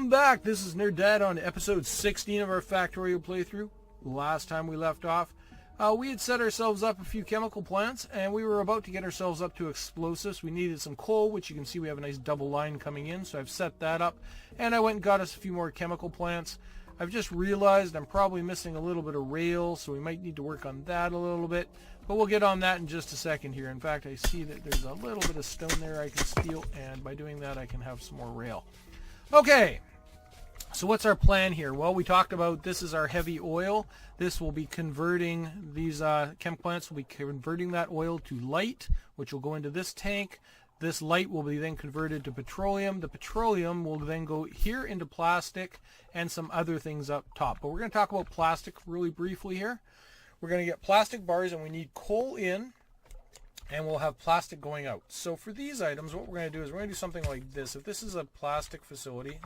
Welcome back. This is Nerd Dad on episode 16 of our Factorio playthrough. Last time we left off, we had set ourselves up a few chemical plants, and we were about to get ourselves up to explosives. We needed some coal, which you can see we have a nice double line coming in, so I've set that up. And I went and got us a few more chemical plants. I've just realized I'm probably missing a little bit of rail, so we might need to work on that a little bit. But we'll get on that in just a second here. In fact, I see that there's a little bit of stone there I can steal, and by doing that I can have some more rail. Okay, so what's our plan here? Well, we talked about this is our heavy oil. This will be converting, these chem plants will be converting that oil to light, which will go into this tank. This light will be then converted to petroleum. The petroleum will then go here into plastic and some other things up top. But we're going to talk about plastic really briefly here. We're going to get plastic bars, and we need coal in, and we'll have plastic going out. So for these items, what we're going to do is we're going to do something like this. If this is a plastic facility,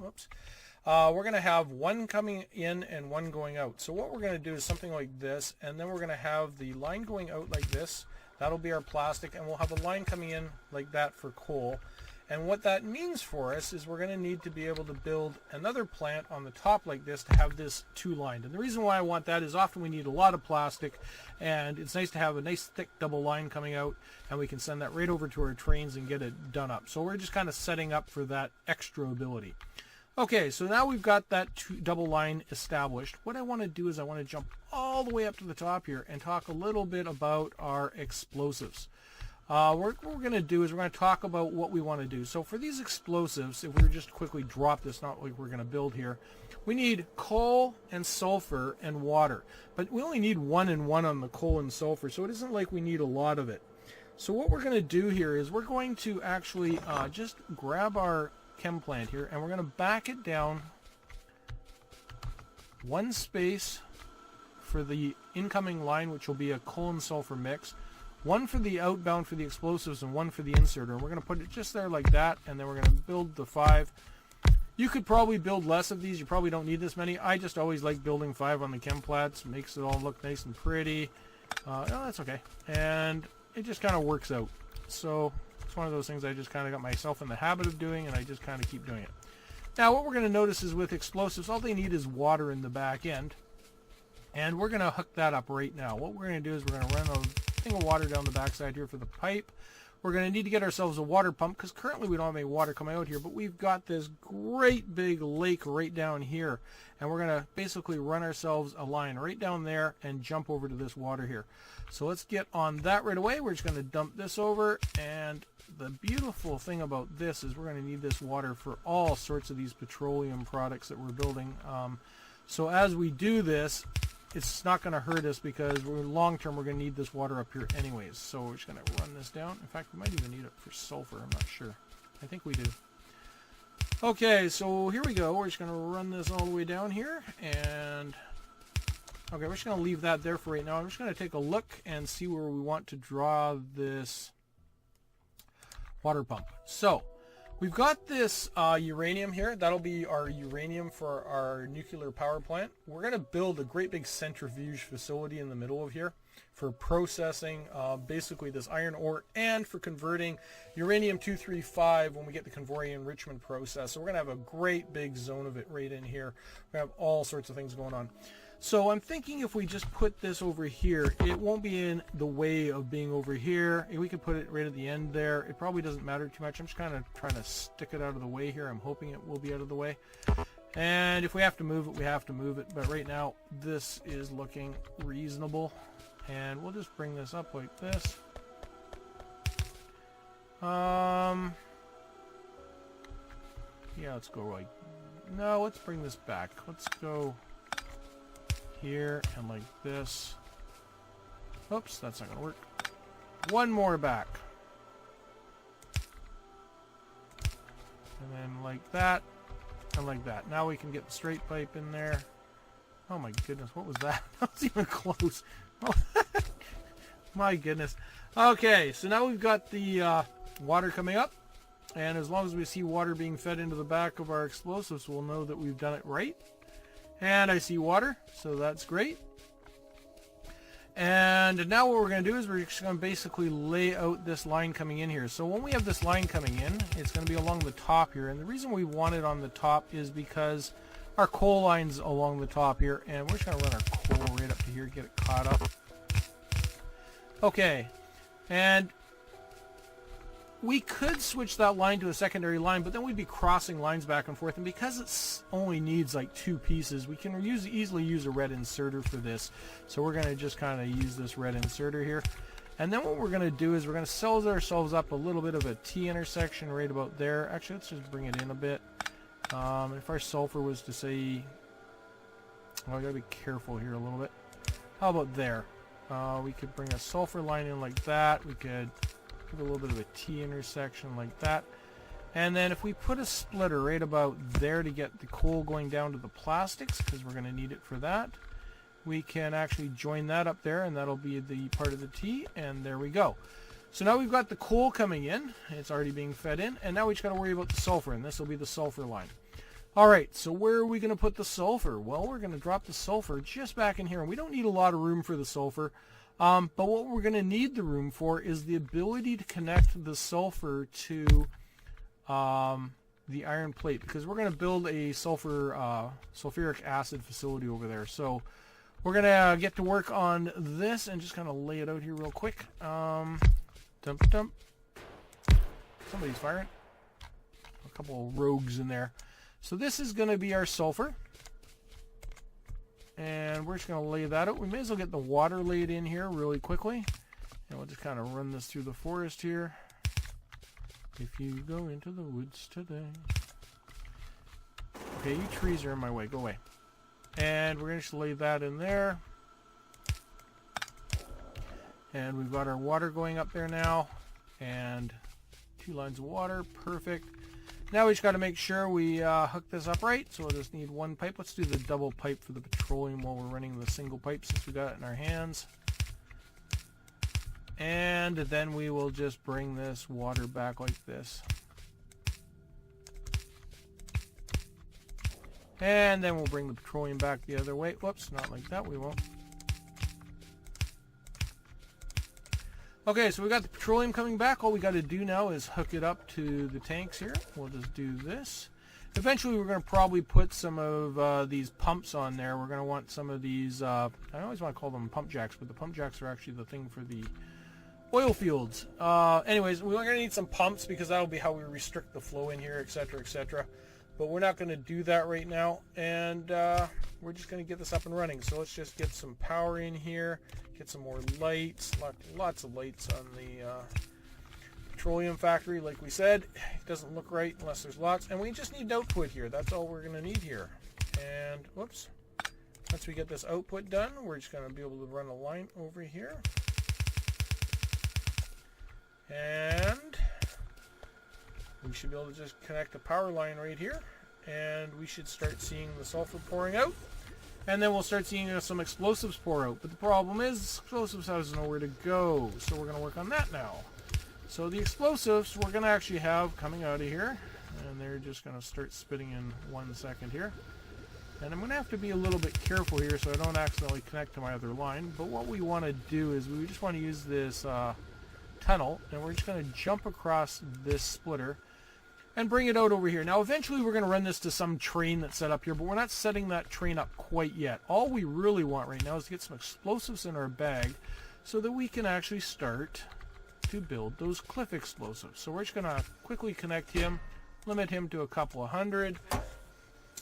we're going to have one coming in and one going out. So what we're going to do is something like this, and then we're going to have the line going out like this. That'll be our plastic, and we'll have a line coming in like that for coal. And what that means for us is we're going to need to be able to build another plant on the top like this to have this two-lined. And the reason why I want that is often we need a lot of plastic, and it's nice to have a nice thick double line coming out, and we can send that right over to our trains and get it done up. So we're just kind of setting up for that extra ability. Okay, so now we've got that double line established. What I want to do is I want to jump all the way up to the top here and talk a little bit about our explosives. What we're going to do is we're going to talk about what we want to do. So for these explosives, if we were just quickly drop this, not like we're going to build here, we need coal and sulfur and water. But we only need 1 and 1 on the coal and sulfur, so it isn't like we need a lot of it. So what we're going to do here is we're going to actually just grab our chem plant here, and we're going to back it down one space for the incoming line, which will be a coal and sulfur mix. One for the outbound for the explosives and one for the inserter. And we're going to put it just there like that, and then we're going to build the 5. You could probably build less of these. You probably don't need this many. I just always like building 5 on the chem plats. Makes it all look nice and pretty. No, that's okay. And it just kind of works out. So it's one of those things I just kind of got myself in the habit of doing, and I just kind of keep doing it. Now what we're going to notice is with explosives, all they need is water in the back end. And we're going to hook that up right now. What we're going to do is we're going to run a thing of water down the backside here for the pipe. We're going to need to get ourselves a water pump, because currently we don't have any water coming out here, but we've got this great big lake right down here, and we're going to basically run ourselves a line right down there and jump over to this water here. So let's get on that right away. We're just going to dump this over, and the beautiful thing about this is we're going to need this water for all sorts of these petroleum products that we're building. So as we do this, it's not going to hurt us, because long term we're going to need this water up here anyways. So we're just going to run this down. In fact, we might even need it for sulfur. I'm not sure. I think we do. Okay, so here we go. We're just going to run this all the way down here. And okay, we're just going to leave that there for right now. I'm just going to take a look and see where we want to draw this water pump. So we've got this uranium here. That'll be our uranium for our nuclear power plant. We're going to build a great big centrifuge facility in the middle of here for processing basically this iron ore, and for converting uranium-235 when we get the Convoy enrichment process. So we're going to have a great big zone of it right in here. We're going to have all sorts of things going on. So I'm thinking if we just put this over here, it won't be in the way of being over here. We could put it right at the end there. It probably doesn't matter too much. I'm just kind of trying to stick it out of the way here. I'm hoping it will be out of the way. And if we have to move it, we have to move it. But right now, this is looking reasonable. And we'll just bring this up like this. Yeah, let's go like... No, let's bring this back. Let's go here and like this. Oops, that's not gonna work. One more back. And then like that and like that. Now we can get the straight pipe in there. Oh my goodness, what was that? That was even close. Oh, my goodness. Okay, so now we've got the water coming up, and as long as we see water being fed into the back of our explosives, we'll know that we've done it right. And I see water, so that's great. And now what we're going to do is we're just going to basically lay out this line coming in here. So when we have this line coming in, it's going to be along the top here. And the reason we want it on the top is because our coal line's along the top here. And we're just going to run our coal right up to here, get it caught up. Okay. And we could switch that line to a secondary line, but then we'd be crossing lines back and forth. And because it only needs like 2 pieces, we can easily use a red inserter for this. So we're going to just kind of use this red inserter here. And then what we're going to do is we're going to set ourselves up a little bit of a T intersection right about there. Actually, let's just bring it in a bit. If our sulfur was to say... Well, I got to be careful here a little bit. How about there? We could bring a sulfur line in like that. We could... put a little bit of a T intersection like that. And then if we put a splitter right about there to get the coal going down to the plastics, because we're going to need it for that, we can actually join that up there, and that'll be the part of the T, and there we go. So now we've got the coal coming in. It's already being fed in, and now we just got to worry about the sulfur, and this will be the sulfur line. Alright, so where are we going to put the sulfur? Well, we're going to drop the sulfur just back in here, and we don't need a lot of room for the sulfur. But what we're going to need the room for is the ability to connect the sulfur to the iron plate, because we're going to build a sulfuric acid facility over there. So we're going to get to work on this and just kind of lay it out here real quick. Somebody's firing. A couple of rogues in there. So this is going to be our sulfur. And we're just going to lay that out. We may as well get the water laid in here really quickly. And we'll just kind of run this through the forest here. If you go into the woods today. Okay, you trees are in my way. Go away. And we're going to just lay that in there. And we've got our water going up there now. And 2 lines of water. Perfect. Now we just got to make sure we hook this up right. So we'll just need 1 pipe. Let's do the double pipe for the petroleum while we're running the single pipe, since we got it in our hands. And then we will just bring this water back like this. And then we'll bring the petroleum back the other way. Whoops, not like that. We won't. Okay, so we got the petroleum coming back. All we got to do now is hook it up to the tanks here. We'll just do this. Eventually, we're going to probably put some of these pumps on there. We're going to want some of these, I always want to call them pump jacks, but the pump jacks are actually the thing for the oil fields. Anyways, we're going to need some pumps because that'll be how we restrict the flow in here, etc., etc. But we're not going to do that right now, and we're just going to get this up and running. So let's just get some power in here, get some more lights, lots of lights on the petroleum factory. Like we said, it doesn't look right unless there's lots, and we just need output here. That's all we're going to need here. And whoops, once we get this output done, we're just going to be able to run a line over here. And we should be able to just connect a power line right here, and we should start seeing the sulfur pouring out, and then we'll start seeing some explosives pour out. But the problem is explosives has nowhere to go, so we're going to work on that now. So the explosives we're going to actually have coming out of here, and they're just going to start spitting in 1 second here. And I'm going to have to be a little bit careful here so I don't accidentally connect to my other line. But what we want to do is we just want to use this tunnel, and we're just going to jump across this splitter and bring it out over here. Now eventually we're going to run this to some train that's set up here, but we're not setting that train up quite yet. All we really want right now is to get some explosives in our bag so that we can actually start to build those cliff explosives. So we're just going to quickly connect him, limit him to a couple of hundred,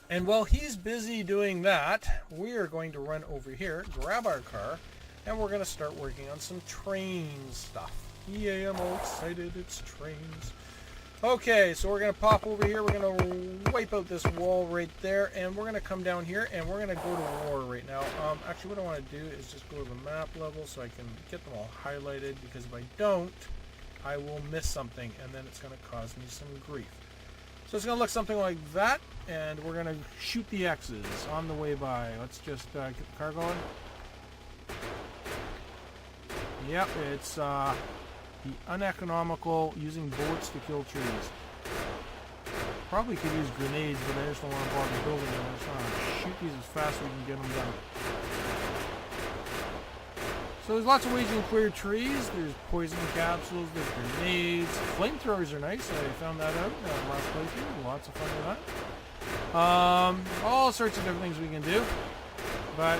and while he's busy doing that, we are going to run over here, grab our car, and we're going to start working on some train stuff. Yay, I'm all excited, it's trains. Okay, so we're going to pop over here, we're going to wipe out this wall right there, and we're going to come down here, and we're going to go to war right now. Actually, what I want to do is just go to the map level so I can get them all highlighted, because if I don't, I will miss something, and then it's going to cause me some grief. So it's going to look something like that, and we're going to shoot the X's on the way by. Let's just get the car going. Yep, it's the uneconomical using bullets to kill trees. Probably could use grenades, but I just don't want to bother building them. I just want to shoot these as fast as we can get them done. So there's lots of ways you can clear trees. There's poison capsules, there's grenades. Flamethrowers are nice. I found that out last playthrough. Lots of fun with that. All sorts of different things we can do. But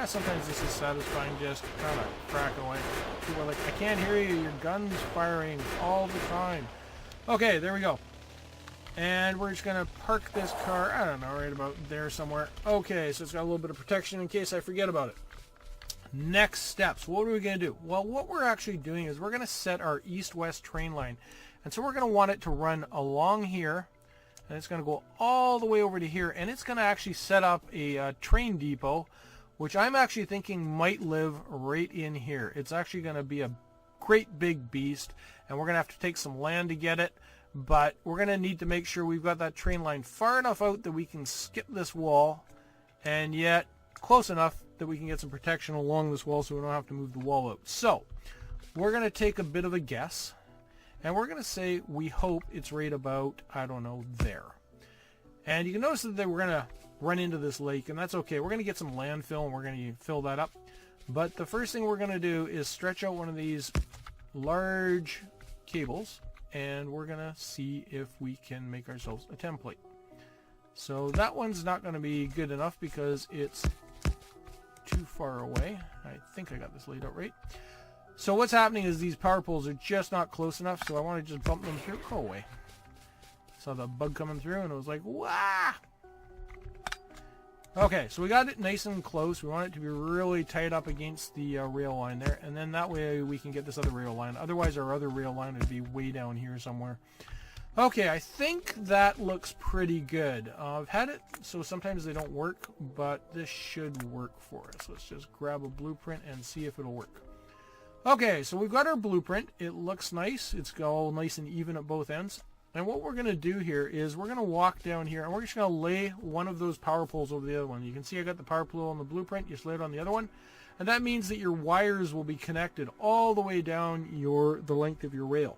sometimes this is satisfying, just kind of crack away. People are like, I can't hear you. Your gun's firing all the time. Okay, there we go. And we're just going to park this car, I don't know, right about there somewhere. Okay, so it's got a little bit of protection in case I forget about it. Next steps. What are we going to do? Well, what we're actually doing is we're going to set our east-west train line. And so we're going to want it to run along here. And it's going to go all the way over to here. And it's going to actually set up a train depot, which I'm actually thinking might live right in here. It's actually going to be a great big beast. And we're going to have to take some land to get it. But we're going to need to make sure we've got that train line far enough out that we can skip this wall. And yet close enough that we can get some protection along this wall so we don't have to move the wall out. So we're going to take a bit of a guess. And we're going to say we hope it's right about, I don't know, there. And you can notice that we're going to run into this lake, and that's okay. We're going to get some landfill, and we're going to fill that up. But the first thing we're going to do is stretch out one of these large cables, and we're going to see if we can make ourselves a template. So that one's not going to be good enough because it's too far away. I think I got this laid out right. So what's happening is these power poles are just not close enough, so I want to just bump them through. Go away. Saw the bug coming through, and it was like, wah! Okay, so we got it nice and close. We want it to be really tight up against the rail line there, and then that way we can get this other rail line. Otherwise, our other rail line would be way down here somewhere. Okay, I think that looks pretty good. I've had it, so sometimes they don't work, but this should work for us. Let's just grab a blueprint and see if it'll work. Okay, so we've got our blueprint. It looks nice. It's all nice and even at both ends. And what we're going to do here is we're going to walk down here, and we're just going to lay one of those power poles over the other one. You can see I got the power pole on the blueprint. You just lay it on the other one. And that means that your wires will be connected all the way down the length of your rail.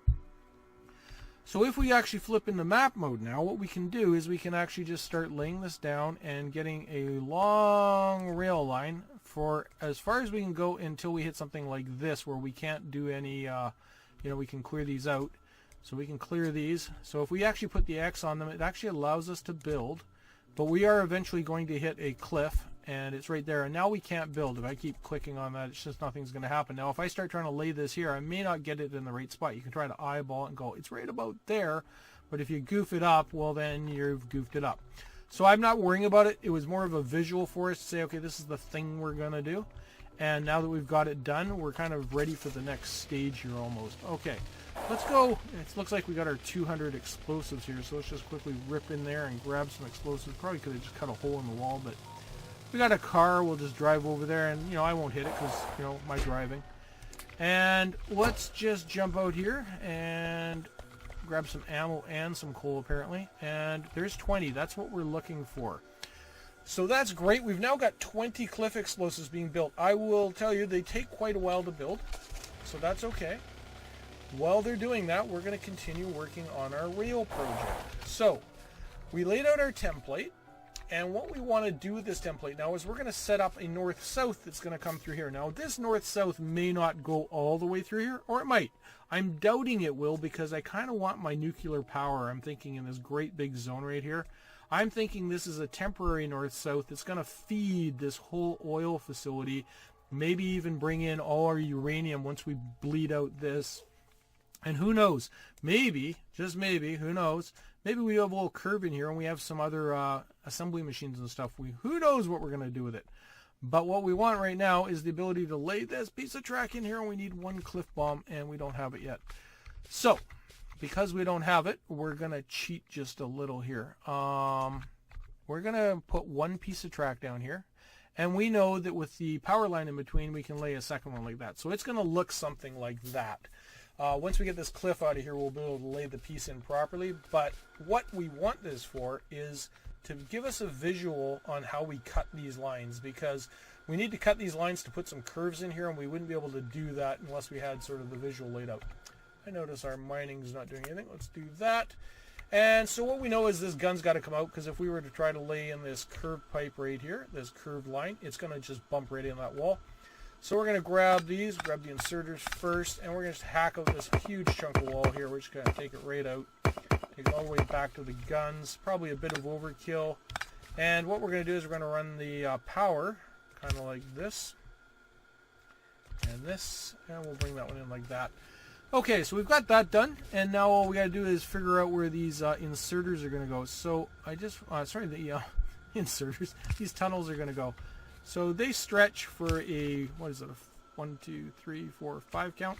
So if we actually flip into map mode now, what we can do is we can actually just start laying this down and getting a long rail line for as far as we can go until we hit something like this where we can't do any, we can clear these out. So we can clear these. So if we actually put the X on them, it actually allows us to build. But we are eventually going to hit a cliff, and it's right there. And now we can't build. If I keep clicking on that, it's just nothing's going to happen. Now if I start trying to lay this here, I may not get it in the right spot. You can try to eyeball it and go, it's right about there. But if you goof it up, well then you've goofed it up. So I'm not worrying about it. It was more of a visual for us to say, okay, this is the thing we're going to do. And now that we've got it done, we're kind of ready for the next stage here almost. Okay, let's go. It looks like we got our 200 explosives here, so let's just quickly rip in there and grab some explosives. Probably could have just cut a hole in the wall, but we got a car. We'll just drive over there, and, I won't hit it because, my driving. And let's just jump out here and grab some ammo and some coal, apparently. And there's 20. That's what we're looking for. So that's great. We've now got 20 cliff explosives being built. I will tell you, they take quite a while to build, so that's okay. While they're doing that, we're going to continue working on our rail project. So we laid out our template, and what we want to do with this template now is we're going to set up a north-south that's going to come through here. Now, this north-south may not go all the way through here, or it might. I'm doubting it will because I kind of want my nuclear power, I'm thinking, in this great big zone right here. I'm thinking this is a temporary north-south that's going to feed this whole oil facility, maybe even bring in all our uranium once we bleed out this. And who knows, maybe, just maybe, who knows, maybe we have a little curve in here and we have some other assembly machines and stuff. Who knows what we're going to do with it. But what we want right now is the ability to lay this piece of track in here, and we need one cliff bomb, and we don't have it yet. So because we don't have it, we're going to cheat just a little here. We're going to put one piece of track down here. And we know that with the power line in between, we can lay a second one like that. So it's going to look something like that. Once we get this cliff out of here, we'll be able to lay the piece in properly. But what we want this for is to give us a visual on how we cut these lines. Because we need to cut these lines to put some curves in here, and we wouldn't be able to do that unless we had sort of the visual laid out. I notice our mining's not doing anything. Let's do that. And so what we know is this gun's got to come out, because if we were to try to lay in this curved pipe right here, this curved line, it's going to just bump right in that wall. So we're going to grab these, grab the inserters first, and we're going to hack out this huge chunk of wall here. We're just going to take it right out. Take it all the way back to the guns. Probably a bit of overkill. And what we're going to do is we're going to run the power, kind of like this. And this, and we'll bring that one in like that. Okay, so we've got that done, and now all we got to do is figure out where these inserters are going to go. So I just, the inserters, these tunnels are going to go. So they stretch for a, what is it, a 1, 2, 3, 4, 5 count.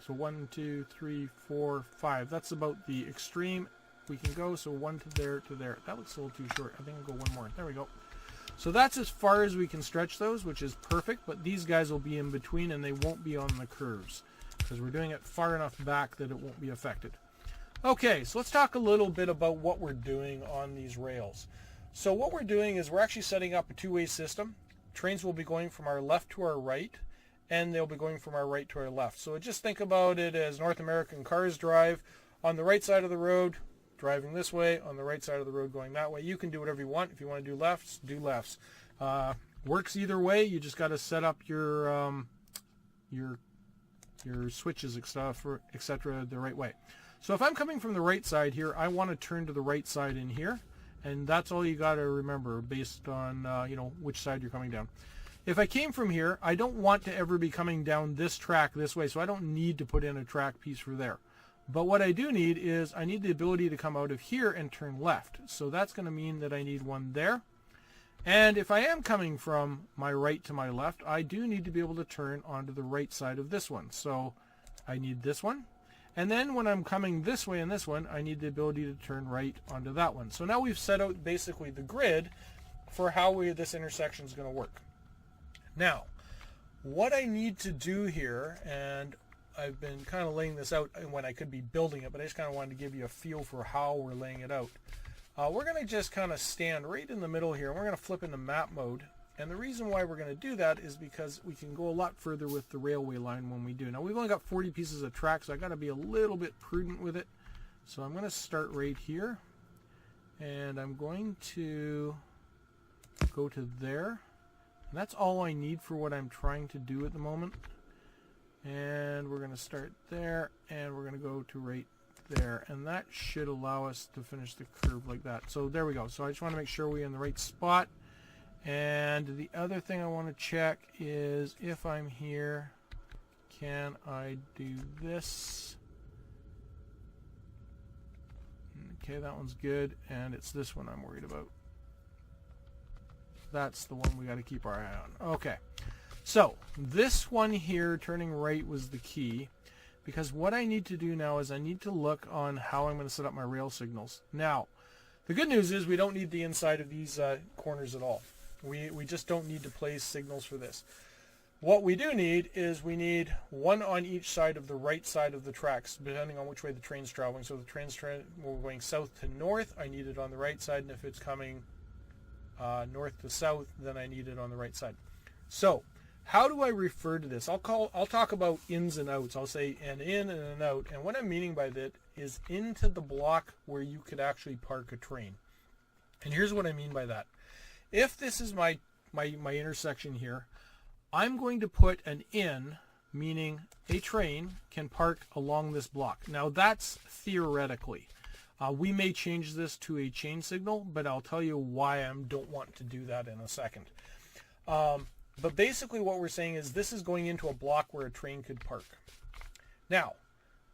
So 1, 2, 3, 4, 5. That's about the extreme we can go. So 1 to there to there. That looks a little too short. I think I'll go one more. There we go. So that's as far as we can stretch those, which is perfect. But these guys will be in between, and they won't be on the curves, because we're doing it far enough back that it won't be affected. Okay, so let's talk a little bit about what we're doing on these rails. So what we're doing is we're actually setting up a two-way system. Trains will be going from our left to our right, and they'll be going from our right to our left. So just think about it as North American cars drive on the right side of the road, driving this way, on the right side of the road going that way. You can do whatever you want. If you want to do lefts, do lefts. Works either way. You just got to set up your switches, etc., the right way. So if I'm coming from the right side here, I want to turn to the right side in here, and that's all you got to remember based on which side you're coming down. If I came from here, I don't want to ever be coming down this track this way, so I don't need to put in a track piece for there. But what I do need is I need the ability to come out of here and turn left. So that's going to mean that I need one there. And if I am coming from my right to my left, I do need to be able to turn onto the right side of this one. So I need this one. And then when I'm coming this way and this one, I need the ability to turn right onto that one. So now we've set out basically the grid for how this intersection is going to work. Now, what I need to do here, and I've been kind of laying this out when I could be building it, but I just kind of wanted to give you a feel for how we're laying it out. We're going to just kind of stand right in the middle here, and we're going to flip into map mode. And the reason why we're going to do that is because we can go a lot further with the railway line when we do. Now, we've only got 40 pieces of track, so I got to be a little bit prudent with it. So I'm going to start right here, and I'm going to go to there. And that's all I need for what I'm trying to do at the moment. And we're going to start there, and we're going to go to right there, and that should allow us to finish the curve like that. So there we go. So I just want to make sure we're in the right spot. And the other thing I want to check is if I'm here, can I do this? Okay, that one's good, and it's this one I'm worried about. That's the one we got to keep our eye on. Okay, so this one here, turning right, was the key, because what I need to do now is I need to look on how I'm going to set up my rail signals. Now, the good news is we don't need the inside of these corners at all. We just don't need to place signals for this. What we do need is we need one on each side of the right side of the tracks, depending on which way the train's traveling. So the train's we're going south to north, I need it on the right side, and if it's coming north to south, then I need it on the right side. So how do I refer to this? I'll talk about ins and outs. I'll say an in and an out, and what I'm meaning by that is into the block where you could actually park a train. And here's what I mean by that. If this is my intersection here, I'm going to put an in, meaning a train can park along this block. Now that's theoretically. We may change this to a chain signal, but I'll tell you why I don't want to do that in a second. But basically what we're saying is this is going into a block where a train could park. Now,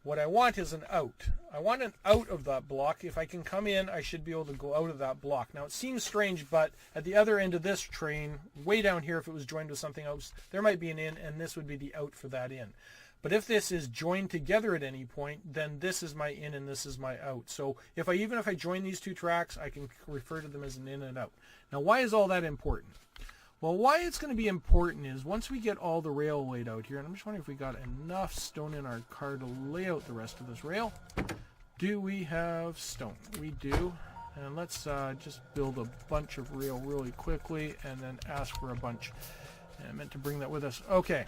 what I want is an out. I want an out of that block. If I can come in, I should be able to go out of that block. Now, it seems strange, but at the other end of this train, way down here, if it was joined with something else, there might be an in, and this would be the out for that in. But if this is joined together at any point, then this is my in and this is my out. So even if I join these two tracks, I can refer to them as an in and out. Now, why is all that important? Well, why it's going to be important is once we get all the rail laid out here, and I'm just wondering if we got enough stone in our car to lay out the rest of this rail. Do we have stone? We do. And let's just build a bunch of rail really quickly and then ask for a bunch. And I meant to bring that with us. Okay.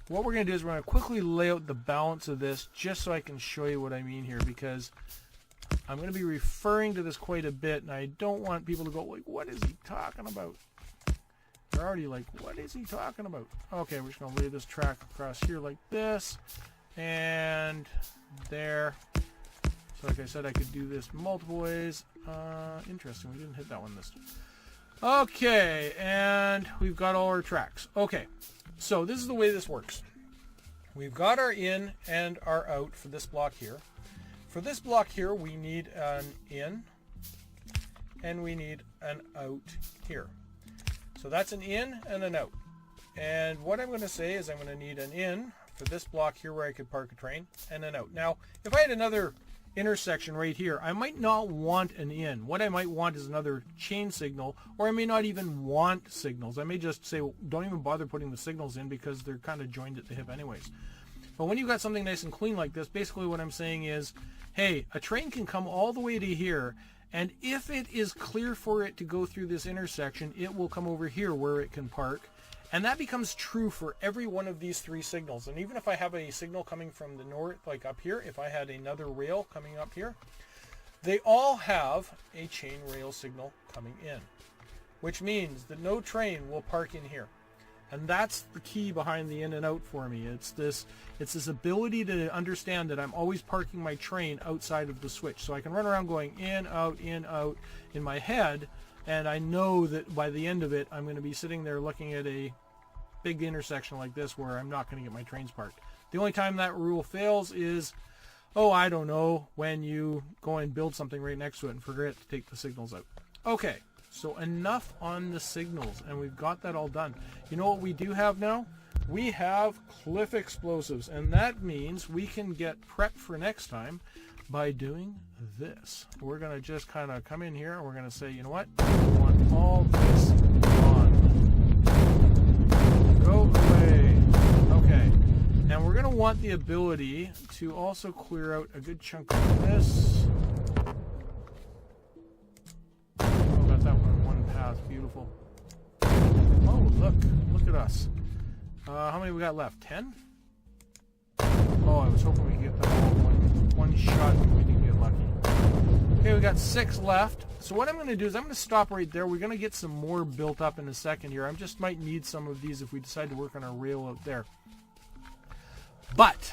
What we're going to do is we're going to quickly lay out the balance of this just so I can show you what I mean here, because I'm going to be referring to this quite a bit, and I don't want people to go, like, what is he talking about? you're already like, what is he talking about? Okay, we're just going to lay this track across here like this, and there. So like I said, I could do this multiple ways. Interesting, we didn't hit that one this time. Okay, and we've got all our tracks. Okay, so this is the way this works. We've got our in and our out for this block here. For this block here, we need an in and we need an out here. So that's an in and an out. And what I'm going to say is I'm going to need an in for this block here where I could park a train, and an out. Now, if I had another intersection right here, I might not want an in. What I might want is another chain signal, or I may not even want signals. I may just say, well, don't even bother putting the signals in because they're kind of joined at the hip anyways. But when you've got something nice and clean like this, basically what I'm saying is, hey, a train can come all the way to here, and if it is clear for it to go through this intersection, it will come over here where it can park. And that becomes true for every one of these three signals. And even if I have a signal coming from the north, like up here, if I had another rail coming up here, they all have a chain rail signal coming in, which means that no train will park in here. And that's the key behind the in and out for me. It's this ability to understand that I'm always parking my train outside of the switch. So I can run around going in, out, in my head, and I know that by the end of it, I'm going to be sitting there looking at a big intersection like this where I'm not going to get my trains parked. The only time that rule fails is, oh, I don't know, when you go and build something right next to it and forget to take the signals out. Okay, so enough on the signals, and we've got that all done. You know what we do have now? We have cliff explosives, and that means we can get prepped for next time by doing this. We're going to just kind of come in here and we're going to say, you know what? We want all this gone. Go away. Okay. And we're going to want the ability to also clear out a good chunk of this. Oh, got that one in one pass. Beautiful. Oh, look at us. How many we got left? 10? Oh, I was hoping we could get them all one shot, but we didn't get lucky. Okay, we got 6 left. So what I'm going to do is I'm going to stop right there. We're going to get some more built up in a second here. I just might need some of these if we decide to work on our rail out there. But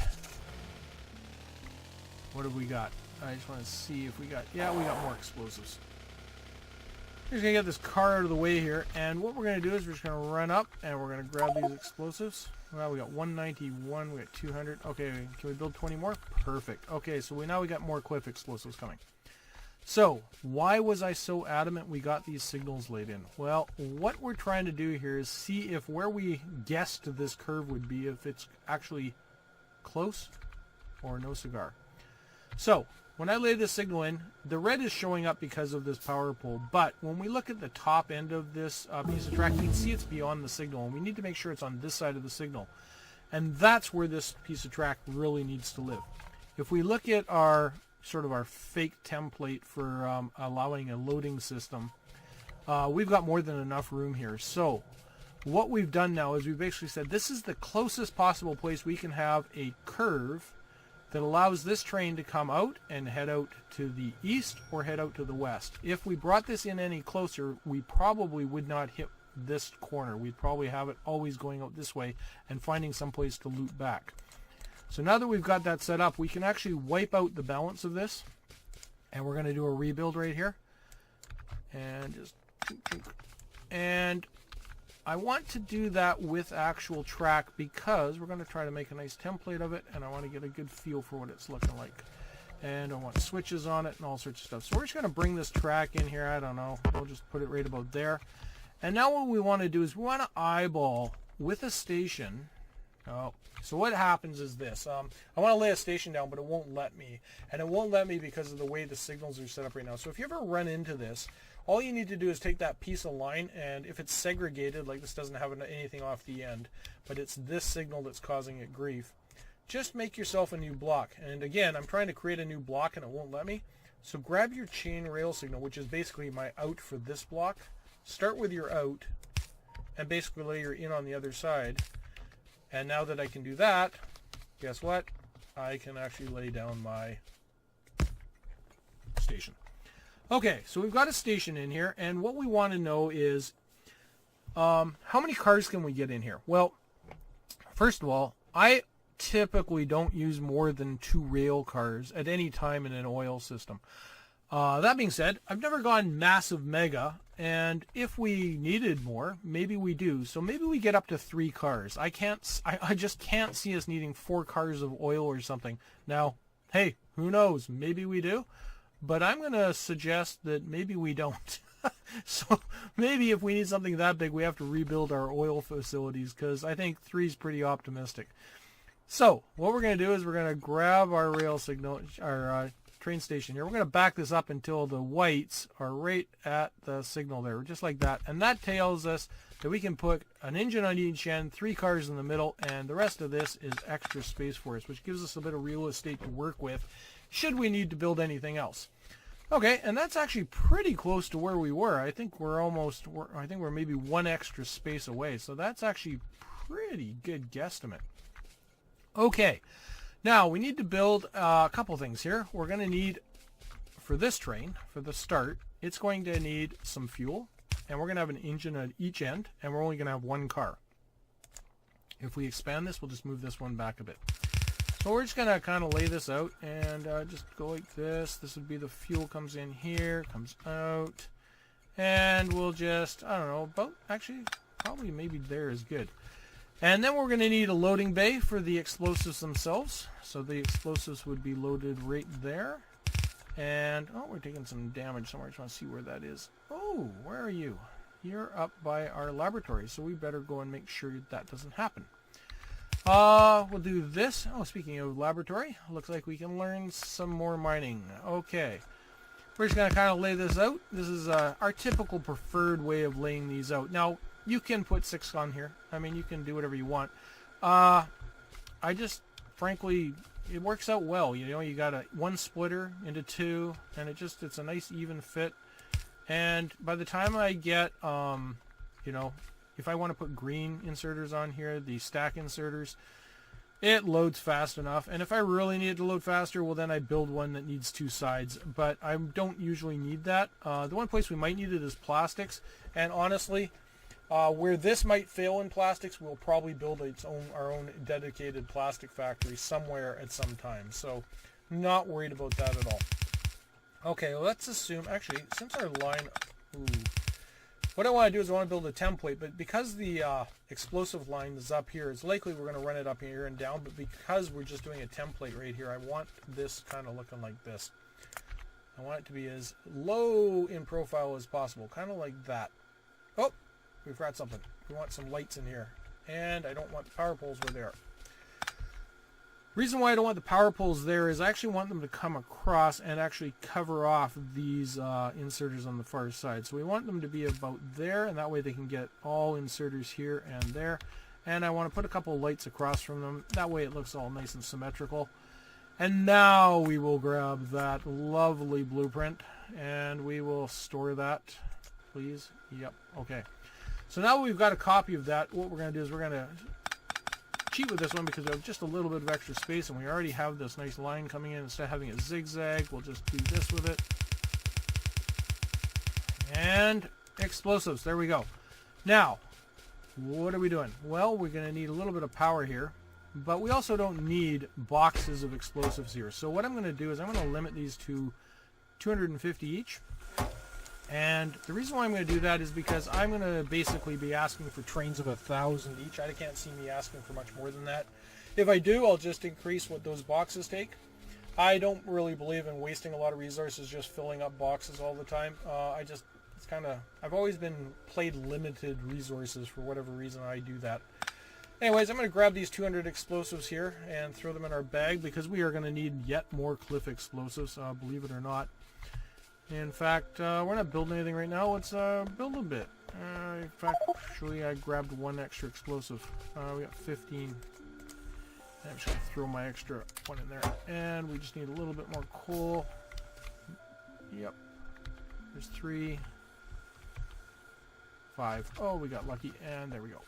what have we got? I just want to see if we got... Yeah, we got more explosives. We're just going to get this car out of the way here, and what we're going to do is we're just going to run up and we're going to grab these explosives. Well, we got 191, we got 200. Okay, can we build 20 more? Perfect. Okay, so now we got more cliff explosives coming. So, why was I so adamant we got these signals laid in? Well, what we're trying to do here is see if where we guessed this curve would be, if it's actually close or no cigar. So, when I lay this signal in, the red is showing up because of this power pole, but when we look at the top end of this piece of track, we can see it's beyond the signal, and we need to make sure it's on this side of the signal. And that's where this piece of track really needs to live. If we look at our sort of our fake template for allowing a loading system, we've got more than enough room here. So what we've done now is we've basically said this is the closest possible place we can have a curve that allows this train to come out and head out to the east or head out to the west. If we brought this in any closer, we probably would not hit this corner. We'd probably have it always going out this way and finding some place to loop back. So now that we've got that set up, we can actually wipe out the balance of this, and we're going to do a rebuild right here. And I want to do that with actual track because we're going to try to make a nice template of it, and I want to get a good feel for what it's looking like. And I want switches on it and all sorts of stuff. So we're just going to bring this track in here. I don't know. We'll just put it right about there. And now what we want to do is we want to eyeball with a station. Oh, so what happens is this. I want to lay a station down, but it won't let me. And it won't let me because of the way the signals are set up right now. So if you ever run into this, all you need to do is take that piece of line, and if it's segregated, like this doesn't have anything off the end, but it's this signal that's causing it grief, just make yourself a new block. And again, I'm trying to create a new block and it won't let me. So grab your chain rail signal, which is basically my out for this block. Start with your out and basically lay your in on the other side. And now that I can do that, guess what? I can actually lay down my station. Okay, so we've got a station in here, and what we want to know is How many cars can we get in here? Well, first of all, I typically don't use more than 2 rail cars at any time in an oil system. That being said, I've never gone massive mega, and if we needed more, maybe we do. So maybe we get up to 3 cars. I just can't see us needing 4 cars of oil or something. Now, hey, who knows? Maybe we do, but I'm going to suggest that maybe we don't. So maybe if we need something that big, we have to rebuild our oil facilities, because I think 3 is pretty optimistic. So what we're going to do is we're going to grab our rail signal, our train station here. We're going to back this up until the whites are right at the signal there, just like that. And that tells us that we can put an engine on each end, 3 cars in the middle, and the rest of this is extra space for us, which gives us a bit of real estate to work with should we need to build anything else. Okay, and that's actually pretty close to where we were. I think we're maybe 1 extra space away. So that's actually pretty good guesstimate. Okay, now we need to build a couple things here. We're going to need, for this train, for the start, it's going to need some fuel, and we're going to have an engine at each end, and we're only going to have 1 car. If we expand this, we'll just move this one back a bit. So we're just going to kind of lay this out and just go like this. This would be the fuel comes in here, comes out, and we'll just, I don't know, about, actually, probably maybe there is good. And then we're going to need a loading bay for the explosives themselves. So the explosives would be loaded right there. And, oh, we're taking some damage somewhere. I just want to see where that is. Oh, where are you? You're up by our laboratory, so we better go and make sure that doesn't happen. We'll do this. Oh, speaking of laboratory, looks like we can learn some more mining. Okay. We're just going to kind of lay this out. This is our typical preferred way of laying these out. Now, you can put 6 on here. I mean, you can do whatever you want. I just, frankly, it works out well. You know, you got 1 splitter into 2, and it's a nice even fit. And by the time I get, you know, if I want to put green inserters on here, the stack inserters, it loads fast enough. And if I really need it to load faster, well, then I build one that needs 2 sides. But I don't usually need that. The one place we might need it is plastics. And honestly, where this might fail in plastics, we'll probably build our own dedicated plastic factory somewhere at some time. So not worried about that at all. Okay, well, let's assume, actually, since our line... Ooh, what I want to do is I want to build a template, but because the explosive line is up here, it's likely we're going to run it up here and down, but because we're just doing a template right here, I want this kind of looking like this. I want it to be as low in profile as possible, kind of like that. Oh, we forgot something. We want some lights in here, and I don't want the power poles where they are. Reason why I don't want the power poles there is I actually want them to come across and actually cover off these inserters on the far side. So we want them to be about there, and that way they can get all inserters here and there. And I want to put a couple of lights across from them. That way it looks all nice and symmetrical. And now we will grab that lovely blueprint, and we will store that, please. Yep, okay. So now we've got a copy of that. What we're going to do is we're going to cheat with this one because we have just a little bit of extra space, and we already have this nice line coming in. Instead of having it zigzag, we'll just do this with it. And explosives, there we go. Now, what are we doing? Well, we're going to need a little bit of power here, but we also don't need boxes of explosives here. So what I'm going to do is I'm going to limit these to 250 each. And the reason why I'm going to do that is because I'm going to basically be asking for trains of 1,000 each. I can't see me asking for much more than that. If I do, I'll just increase what those boxes take. I don't really believe in wasting a lot of resources just filling up boxes all the time. I've always been played limited resources for whatever reason I do that. Anyways, I'm going to grab these 200 explosives here and throw them in our bag because we are going to need yet more cliff explosives, believe it or not. In fact, we're not building anything right now. Let's build a bit. In fact, actually, I grabbed 1 extra explosive. We got 15. I'm just going to throw my extra 1 in there. And we just need a little bit more coal. Yep. There's 3. 5. Oh, we got lucky. And there we go.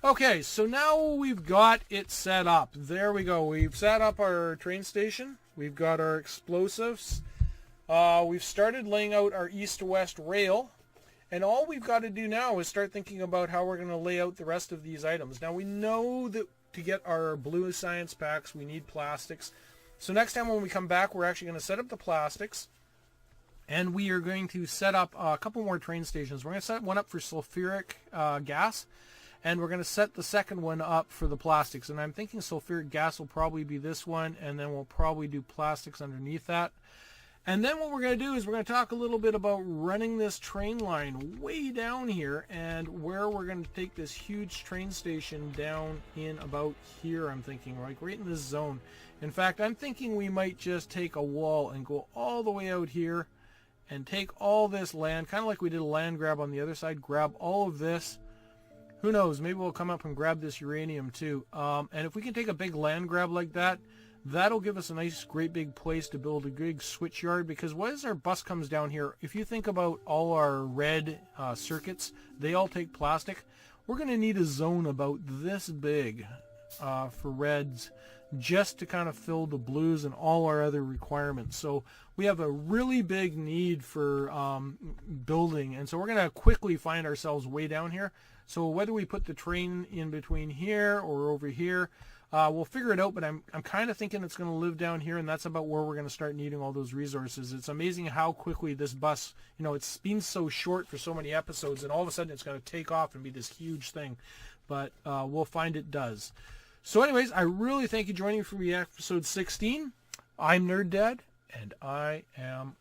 Okay, so now we've got it set up. There we go. We've set up our train station. We've got our explosives. We've started laying out our east-to-west rail, And all we've got to do now is start thinking about how we're going to lay out the rest of these items. Now we know that to get our blue science packs, we need plastics. So next time when we come back, we're actually going to set up the plastics. And we are going to set up a couple more train stations. We're going to set one up for sulfuric gas. And we're going to set the second one up for the plastics. And I'm thinking sulfuric gas will probably be this one. And then we'll probably do plastics underneath that. And then what we're going to do is we're going to talk a little bit about running this train line way down here and where we're going to take this huge train station down in about here, I'm thinking, like right in this zone. In fact, I'm thinking we might just take a wall and go all the way out here and take all this land, kind of like we did a land grab on the other side, grab all of this. Who knows, maybe we'll come up and grab this uranium too. And if we can take a big land grab like that, that'll give us a nice, great big place to build a big switch yard, because as our bus comes down here, if you think about all our red circuits, they all take plastic. We're going to need a zone about this big for reds just to kind of fill the blues and all our other requirements. So we have a really big need for building, and so we're going to quickly find ourselves way down here. So whether we put the train in between here or over here, we'll figure it out, but I'm kind of thinking it's going to live down here, and that's about where we're going to start needing all those resources. It's amazing how quickly this bus, it's been so short for so many episodes, and all of a sudden it's going to take off and be this huge thing. But we'll find it does. So anyways, I really thank you for joining me for episode 16. I'm Nerd Dad, and I am